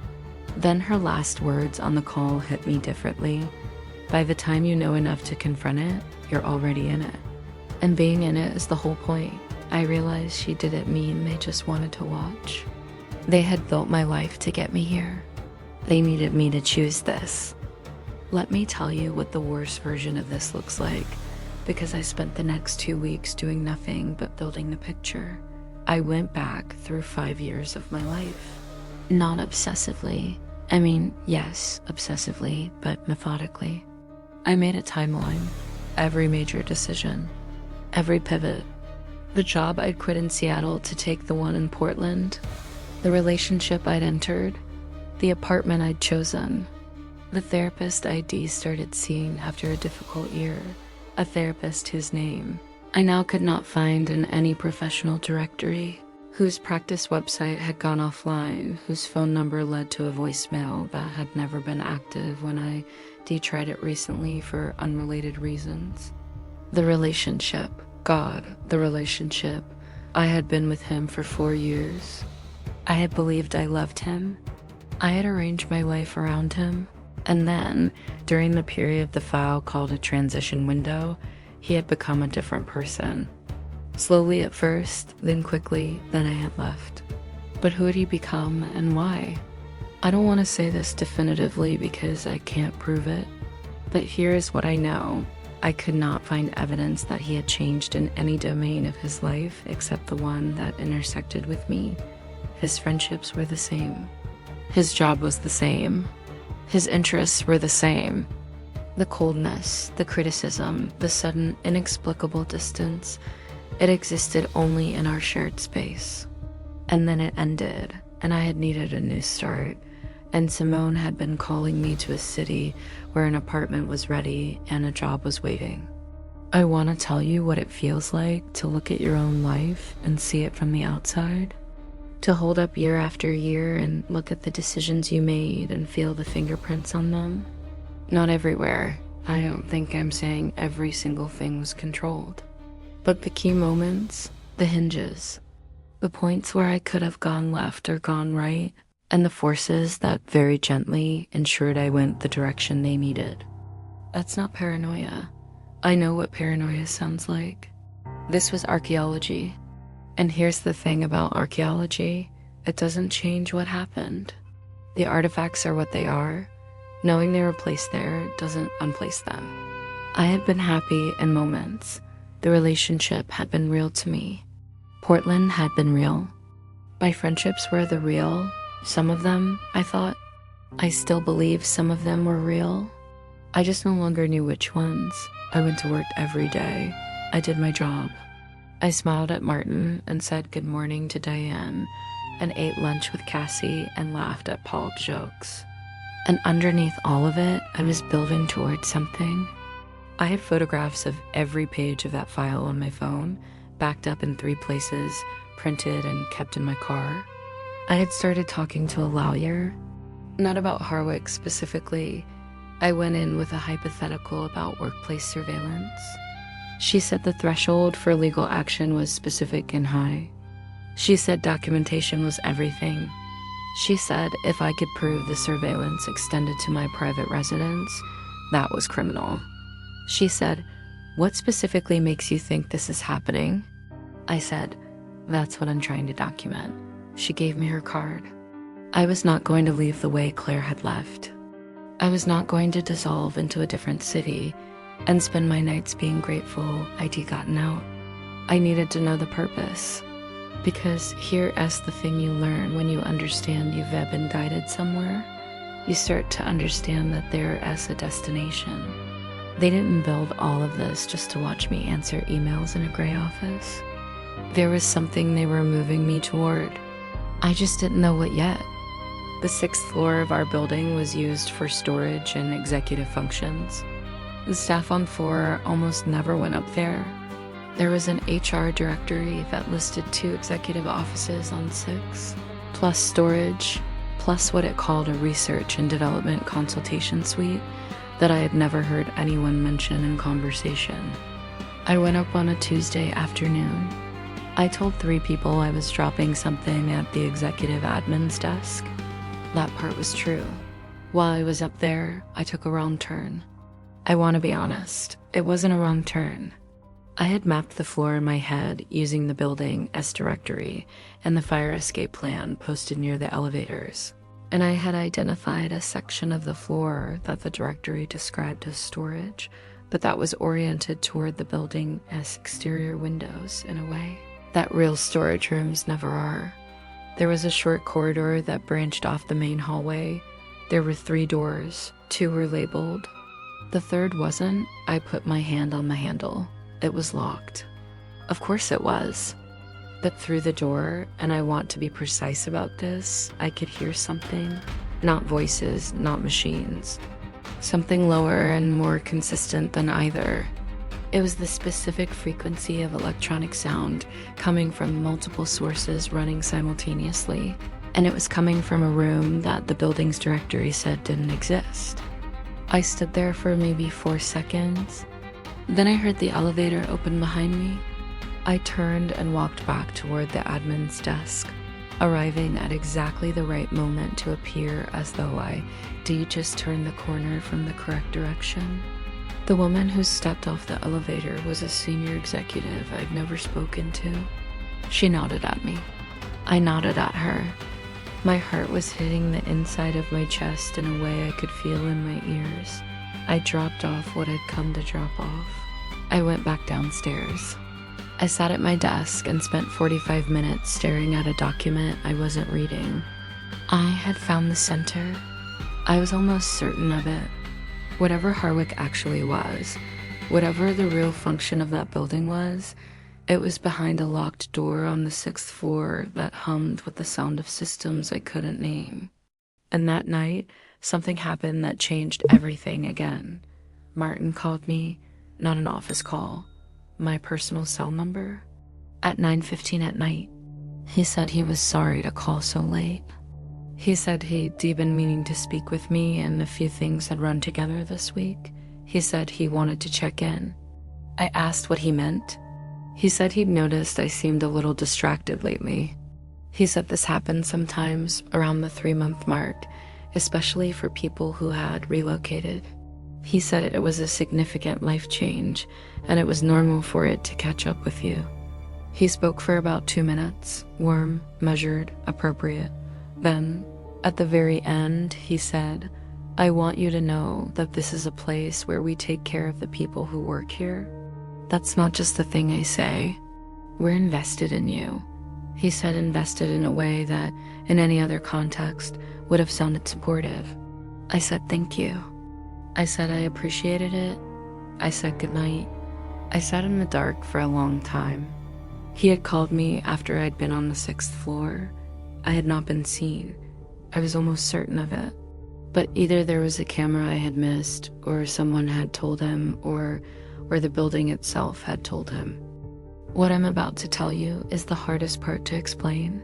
Then her last words on the call hit me differently. By the time you know enough to confront it, you're already in it. And being in it is the whole point. I realized she didn't mean they just wanted to watch. They had built my life to get me here. They needed me to choose this. Let me tell you what the worst version of this looks like, because I spent the next 2 weeks doing nothing but building the picture. I went back through 5 years of my life. Not obsessively. I mean, yes, obsessively, but methodically. I made a timeline. Every major decision. Every pivot. The job I'd quit in Seattle to take the one in Portland. The relationship I'd entered. The apartment I'd chosen. The therapist I'd started seeing after a difficult year. A therapist whose name I now could not find in any professional directory, whose practice website had gone offline, whose phone number led to a voicemail that had never been active when I tried it recently for unrelated reasons. The relationship. God, the relationship. I had been with him for 4 years. I had believed I loved him. I had arranged my life around him. And then, during the period the file called a transition window, he had become a different person. Slowly at first, then quickly, then I had left. But who had he become and why? I don't want to say this definitively because I can't prove it, but here is what I know. I could not find evidence that he had changed in any domain of his life except the one that intersected with me. His friendships were the same. His job was the same. His interests were the same. The coldness, the criticism, the sudden inexplicable distance, it existed only in our shared space. And then it ended, and I had needed a new start, and Simone had been calling me to a city where an apartment was ready and a job was waiting. I want to tell you what it feels like to look at your own life and see it from the outside, to hold up year after year and look at the decisions you made and feel the fingerprints on them. Not everywhere. I don't think I'm saying every single thing was controlled. But the key moments, the hinges, the points where I could have gone left or gone right, and the forces that very gently ensured I went the direction they needed. That's not paranoia. I know what paranoia sounds like. This was archaeology. And here's the thing about archaeology, it doesn't change what happened. The artifacts are what they are. Knowing they were placed there doesn't unplace them. I had been happy in moments. The relationship had been real to me. Portland had been real. My friendships were the real. Some of them, I thought. I still believe some of them were real. I just no longer knew which ones. I went to work every day. I did my job. I smiled at Martin and said good morning to Diane and ate lunch with Cassie and laughed at Paul's jokes. And underneath all of it, I was building towards something. I had photographs of every page of that file on my phone, backed up in 3 places, printed and kept in my car. I had started talking to a lawyer, not about Harwick specifically. I went in with a hypothetical about workplace surveillance. She said the threshold for legal action was specific and high. She said documentation was everything. She said if I could prove the surveillance extended to my private residence, that was criminal. She said, "What specifically makes you think this is happening?" I said, "That's what I'm trying to document." She gave me her card. I was not going to leave the way Claire had left. I was not going to dissolve into a different city and spend my nights being grateful I'd gotten out. I needed to know the purpose. Because here is the thing you learn when you understand you've been guided somewhere. You start to understand that there is a destination. They didn't build all of this just to watch me answer emails in a gray office. There was something they were moving me toward. I just didn't know what yet. The 6th floor of our building was used for storage and executive functions. The staff on 4 almost never went up there. There was an HR directory that listed 2 executive offices on 6, plus storage, plus what it called a research and development consultation suite that I had never heard anyone mention in conversation. I went up on a Tuesday afternoon. I told 3 people I was dropping something at the executive admin's desk. That part was true. While I was up there, I took a wrong turn. I want to be honest, it wasn't a wrong turn. I had mapped the floor in my head using the building as directory and the fire escape plan posted near the elevators. And I had identified a section of the floor that the directory described as storage, but that was oriented toward the building as exterior windows in a way that real storage rooms never are. There was a short corridor that branched off the main hallway. There were 3 doors, 2 were labeled. The 3rd wasn't. I put my hand on the handle. It was locked. Of course it was. But through the door, and I want to be precise about this, I could hear something. Not voices, not machines. Something lower and more consistent than either. It was the specific frequency of electronic sound coming from multiple sources running simultaneously. And it was coming from a room that the building's directory said didn't exist. I stood there for maybe 4 seconds. Then I heard the elevator open behind me. I turned and walked back toward the admin's desk, arriving at exactly the right moment to appear as though I just turned the corner from the correct direction. The woman who stepped off the elevator was a senior executive I'd never spoken to. She nodded at me. I nodded at her. My heart was hitting the inside of my chest in a way I could feel in my ears. I dropped off what had come to drop off. I went back downstairs. I sat at my desk and spent 45 minutes staring at a document I wasn't reading. I had found the center. I was almost certain of it. Whatever Harwick actually was, whatever the real function of that building was, it was behind a locked door on the 6th floor that hummed with the sound of systems I couldn't name. And that night, something happened that changed everything again. Martin called me, not an office call, my personal cell number, at 9:15 at night. He said he was sorry to call so late. He said he'd been meaning to speak with me and a few things had run together this week. He said he wanted to check in. I asked what he meant. He said he'd noticed I seemed a little distracted lately. He said this happened sometimes around the 3-month mark, especially for people who had relocated. He said it was a significant life change, and it was normal for it to catch up with you. He spoke for about 2 minutes, warm, measured, appropriate. Then, at the very end, he said, "I want you to know that this is a place where we take care of the people who work here. That's not just the thing I say. We're invested in you." He said invested in a way that, in any other context, would have sounded supportive. I said thank you. I said I appreciated it. I said goodnight. I sat in the dark for a long time. He had called me after I'd been on the 6th floor. I had not been seen. I was almost certain of it. But either there was a camera I had missed, or someone had told him, or the building itself had told him. What I'm about to tell you is the hardest part to explain,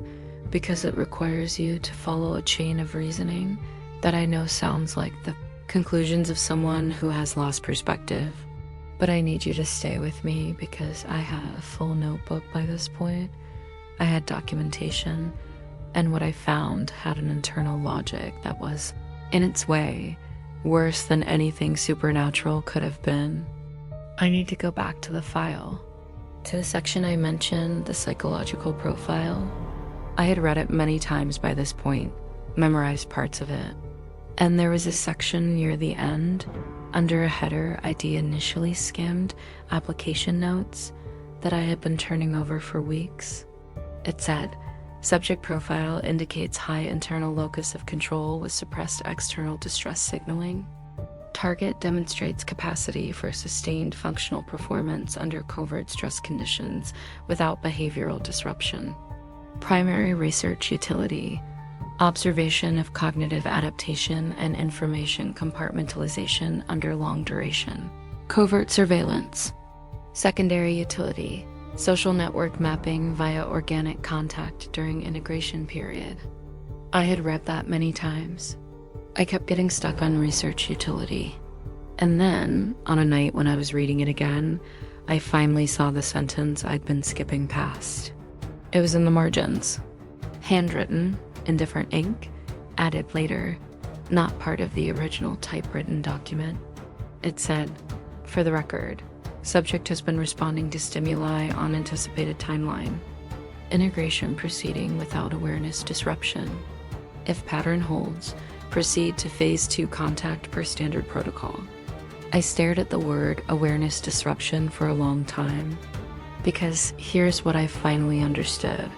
because it requires you to follow a chain of reasoning that I know sounds like the conclusions of someone who has lost perspective. But I need you to stay with me because I had a full notebook by this point. I had documentation, and what I found had an internal logic that was, in its way, worse than anything supernatural could have been. I need to go back to the file, to the section I mentioned, the psychological profile. I had read it many times by this point, memorized parts of it. And there was a section near the end, under a header I'd initially skimmed, application notes, that I had been turning over for weeks. It said, subject profile indicates high internal locus of control with suppressed external distress signaling. Target demonstrates capacity for sustained functional performance under covert stress conditions without behavioral disruption. Primary research utility: observation of cognitive adaptation and information compartmentalization under long duration. Covert surveillance. Secondary utility: social network mapping via organic contact during integration period. I had read that many times. I kept getting stuck on research utility. And then, on a night when I was reading it again, I finally saw the sentence I'd been skipping past. It was in the margins. Handwritten, in different ink, added later, not part of the original typewritten document. It said, for the record, subject has been responding to stimuli on anticipated timeline. Integration proceeding without awareness disruption. If pattern holds, proceed to phase 2 contact per standard protocol. I stared at the word awareness disruption for a long time, because here's what I finally understood.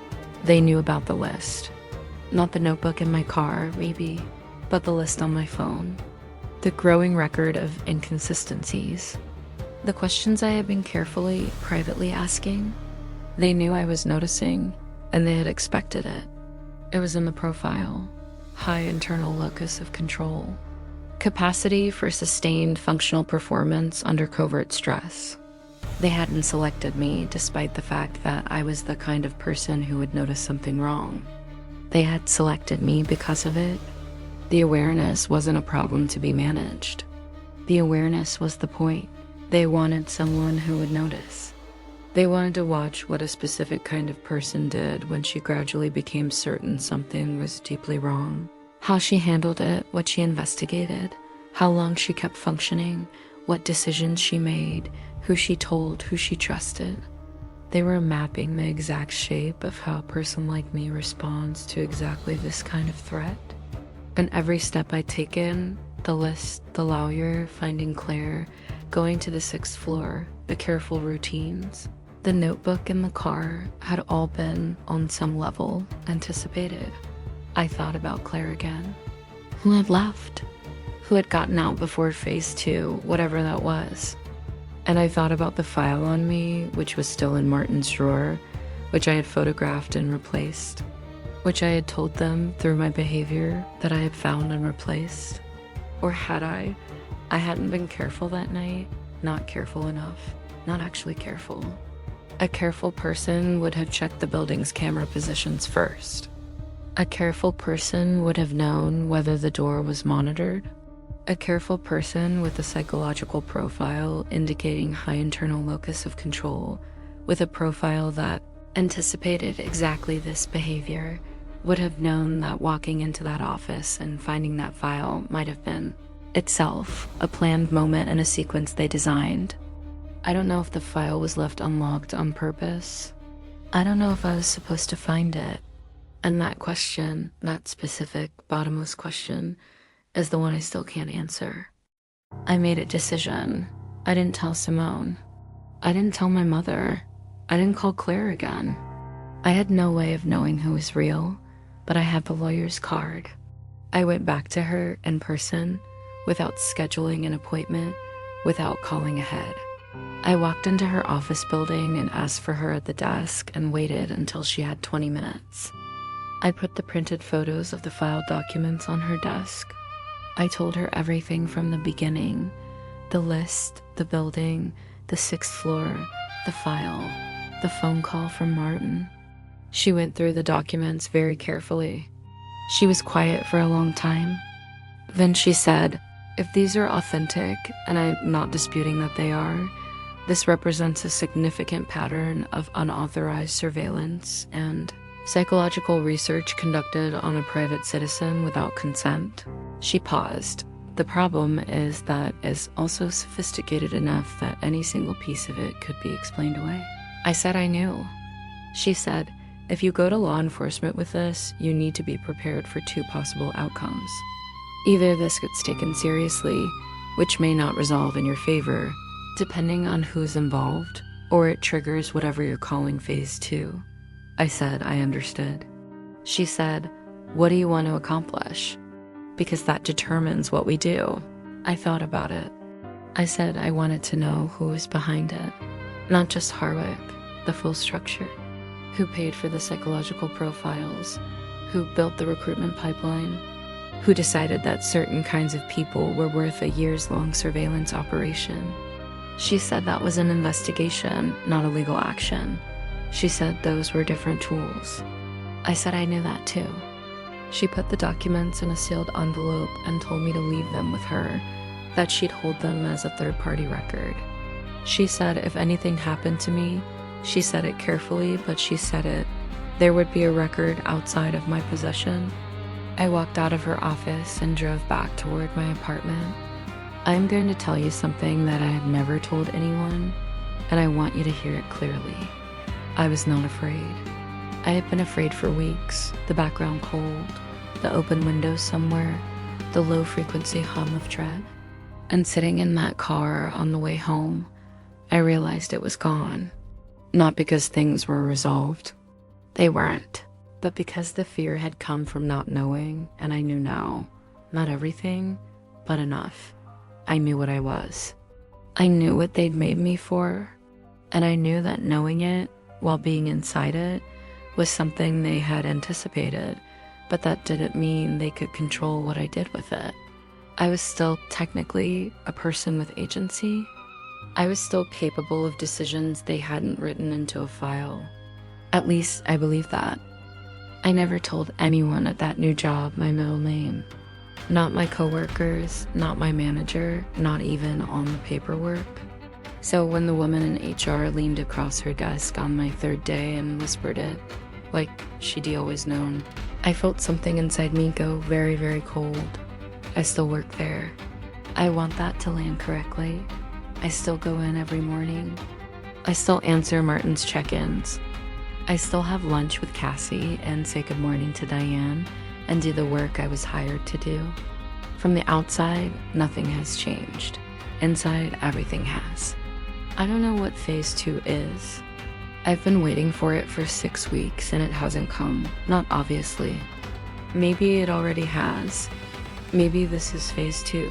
They knew about the list. Not the notebook in my car, maybe, but the list on my phone. The growing record of inconsistencies. The questions I had been carefully, privately asking. They knew I was noticing, and they had expected it. It was in the profile. High internal locus of control. Capacity for sustained functional performance under covert stress. They hadn't selected me despite the fact that I was the kind of person who would notice something wrong. They had selected me because of it. The awareness wasn't a problem to be managed. The awareness was the point. They wanted someone who would notice. They wanted to watch what a specific kind of person did when she gradually became certain something was deeply wrong. How she handled it, what she investigated, how long she kept functioning, what decisions she made, who she told, who she trusted. They were mapping the exact shape of how a person like me responds to exactly this kind of threat. And every step I'd taken, the list, the lawyer, finding Claire, going to the 6th floor, the careful routines, the notebook in the car had all been, on some level, anticipated. I thought about Claire again. Who had left? Who had gotten out before phase 2, whatever that was? And I thought about the file on me, which was still in Martin's drawer, which I had photographed and replaced, which I had told them through my behavior that I had found and replaced. Or had I? I hadn't been careful that night, not careful enough, not actually careful. A careful person would have checked the building's camera positions first. A careful person would have known whether the door was monitored. A careful person with a psychological profile indicating high internal locus of control, with a profile that anticipated exactly this behavior, would have known that walking into that office and finding that file might have been, itself, a planned moment in a sequence they designed. I don't know if the file was left unlocked on purpose. I don't know if I was supposed to find it. And that question, that specific, bottomless question, is the one I still can't answer. I made a decision. I didn't tell Simone. I didn't tell my mother. I didn't call Claire again. I had no way of knowing who was real, but I had the lawyer's card. I went back to her in person, without scheduling an appointment, without calling ahead. I walked into her office building and asked for her at the desk and waited until she had 20 minutes. I put the printed photos of the filed documents on her desk. I told her everything from the beginning, the list, the building, the 6th floor, the file, the phone call from Martin. She went through the documents very carefully. She was quiet for a long time. Then she said, "If these are authentic, and I'm not disputing that they are, this represents a significant pattern of unauthorized surveillance and psychological research conducted on a private citizen without consent." She paused. The problem is that it's also sophisticated enough that any single piece of it could be explained away. I said I knew. She said, "If you go to law enforcement with this, you need to be prepared for 2 possible outcomes. Either this gets taken seriously, which may not resolve in your favor, depending on who's involved, or it triggers whatever you're calling phase 2. I said I understood. She said, "What do you want to accomplish? Because that determines what we do." I thought about it. I said I wanted to know who was behind it. Not just Harwick, the full structure. Who paid for the psychological profiles? Who built the recruitment pipeline? Who decided that certain kinds of people were worth a years-long surveillance operation? She said that was an investigation, not a legal action. She said those were different tools. I said I knew that too. She put the documents in a sealed envelope and told me to leave them with her, that she'd hold them as a third-party record. She said if anything happened to me, she said it carefully, but she said it, there would be a record outside of my possession. I walked out of her office and drove back toward my apartment. I'm going to tell you something that I have never told anyone, and I want you to hear it clearly. I was not afraid. I had been afraid for weeks, the background cold, the open window somewhere, the low-frequency hum of dread. And sitting in that car on the way home, I realized it was gone. Not because things were resolved. They weren't. But because the fear had come from not knowing, and I knew now. Not everything, but enough. I knew what I was. I knew what they'd made me for, and I knew that knowing it, while being inside it, was something they had anticipated, but that didn't mean they could control what I did with it. I was still technically a person with agency. I was still capable of decisions they hadn't written into a file. At least I believe that. I never told anyone at that new job my middle name. Not my coworkers, not my manager, not even on the paperwork. So when the woman in HR leaned across her desk on my 3rd day and whispered it, like she'd always known, I felt something inside me go very, very cold. I still work there. I want that to land correctly. I still go in every morning. I still answer Martin's check-ins. I still have lunch with Cassie and say good morning to Diane and do the work I was hired to do. From the outside, nothing has changed. Inside, everything has. I don't know what phase 2 is. I've been waiting for it for 6 weeks and it hasn't come. Not obviously. Maybe it already has. Maybe this is phase 2.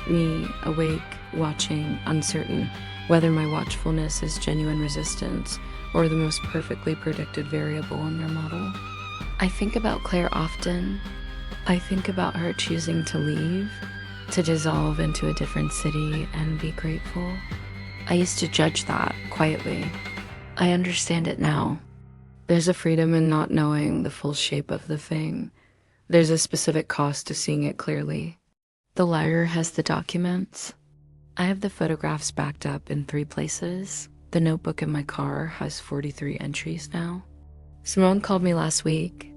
Me, awake, watching, uncertain whether my watchfulness is genuine resistance or the most perfectly predicted variable in their model. I think about Claire often. I think about her choosing to leave, to dissolve into a different city and be grateful. I used to judge that quietly. I understand it now. There's a freedom in not knowing the full shape of the thing. There's a specific cost to seeing it clearly. The liar has the documents. I have the photographs backed up in 3 places. The notebook in my car has 43 entries now. Simone called me last week.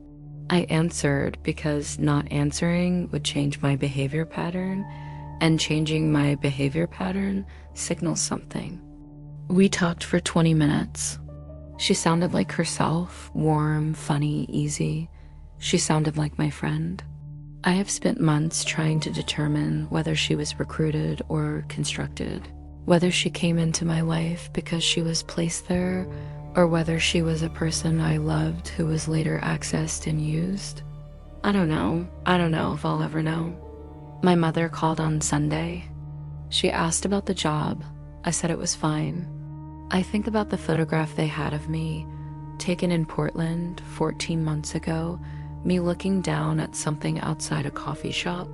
I answered because not answering would change my behavior pattern, and changing my behavior pattern signals something. We talked for 20 minutes. She sounded like herself, warm, funny, easy. She sounded like my friend. I have spent months trying to determine whether she was recruited or constructed, whether she came into my life because she was placed there, or whether she was a person I loved who was later accessed and used. I don't know. I don't know if I'll ever know. My mother called on Sunday. She asked about the job. I said it was fine. I think about the photograph they had of me, taken in Portland 14 months ago, me looking down at something outside a coffee shop.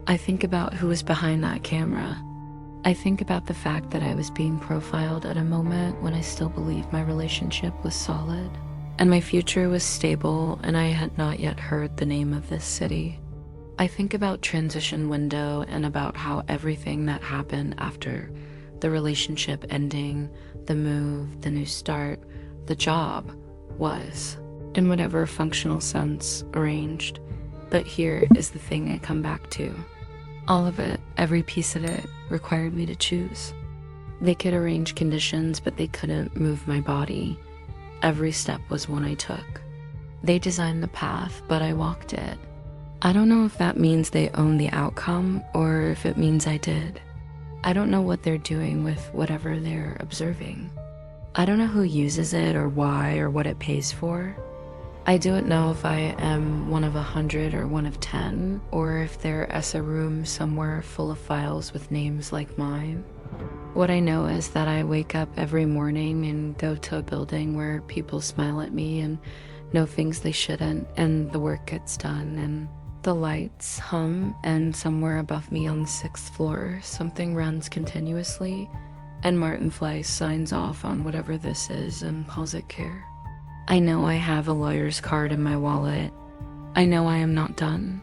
I think about who was behind that camera. I think about the fact that I was being profiled at a moment when I still believed my relationship was solid, and my future was stable, and I had not yet heard the name of this city. I think about transition window and about how everything that happened after the relationship ending, the move, the new start, the job was, in whatever functional sense, arranged. But here is the thing I come back to. All of it, every piece of it, required me to choose. They could arrange conditions, but they couldn't move my body. Every step was one I took. They designed the path, but I walked it. I don't know if that means they own the outcome or if it means I did. I don't know what they're doing with whatever they're observing. I don't know who uses it or why or what it pays for. I don't know if I am one of 100 or one of 10, or if there's a room somewhere full of files with names like mine. What I know is that I wake up every morning and go to a building where people smile at me and know things they shouldn't, and the work gets done, and the lights hum, and somewhere above me on the 6th floor, something runs continuously, and Martin Fleiss signs off on whatever this is and calls it care. I know I have a lawyer's card in my wallet. I know I am not done.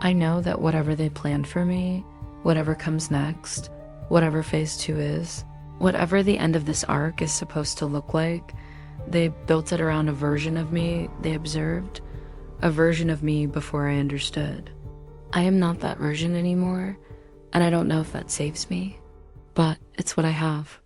I know that whatever they planned for me, whatever comes next, whatever phase 2 is, whatever the end of this arc is supposed to look like, they built it around a version of me they observed, a version of me before I understood. I am not that version anymore, and I don't know if that saves me, but it's what I have.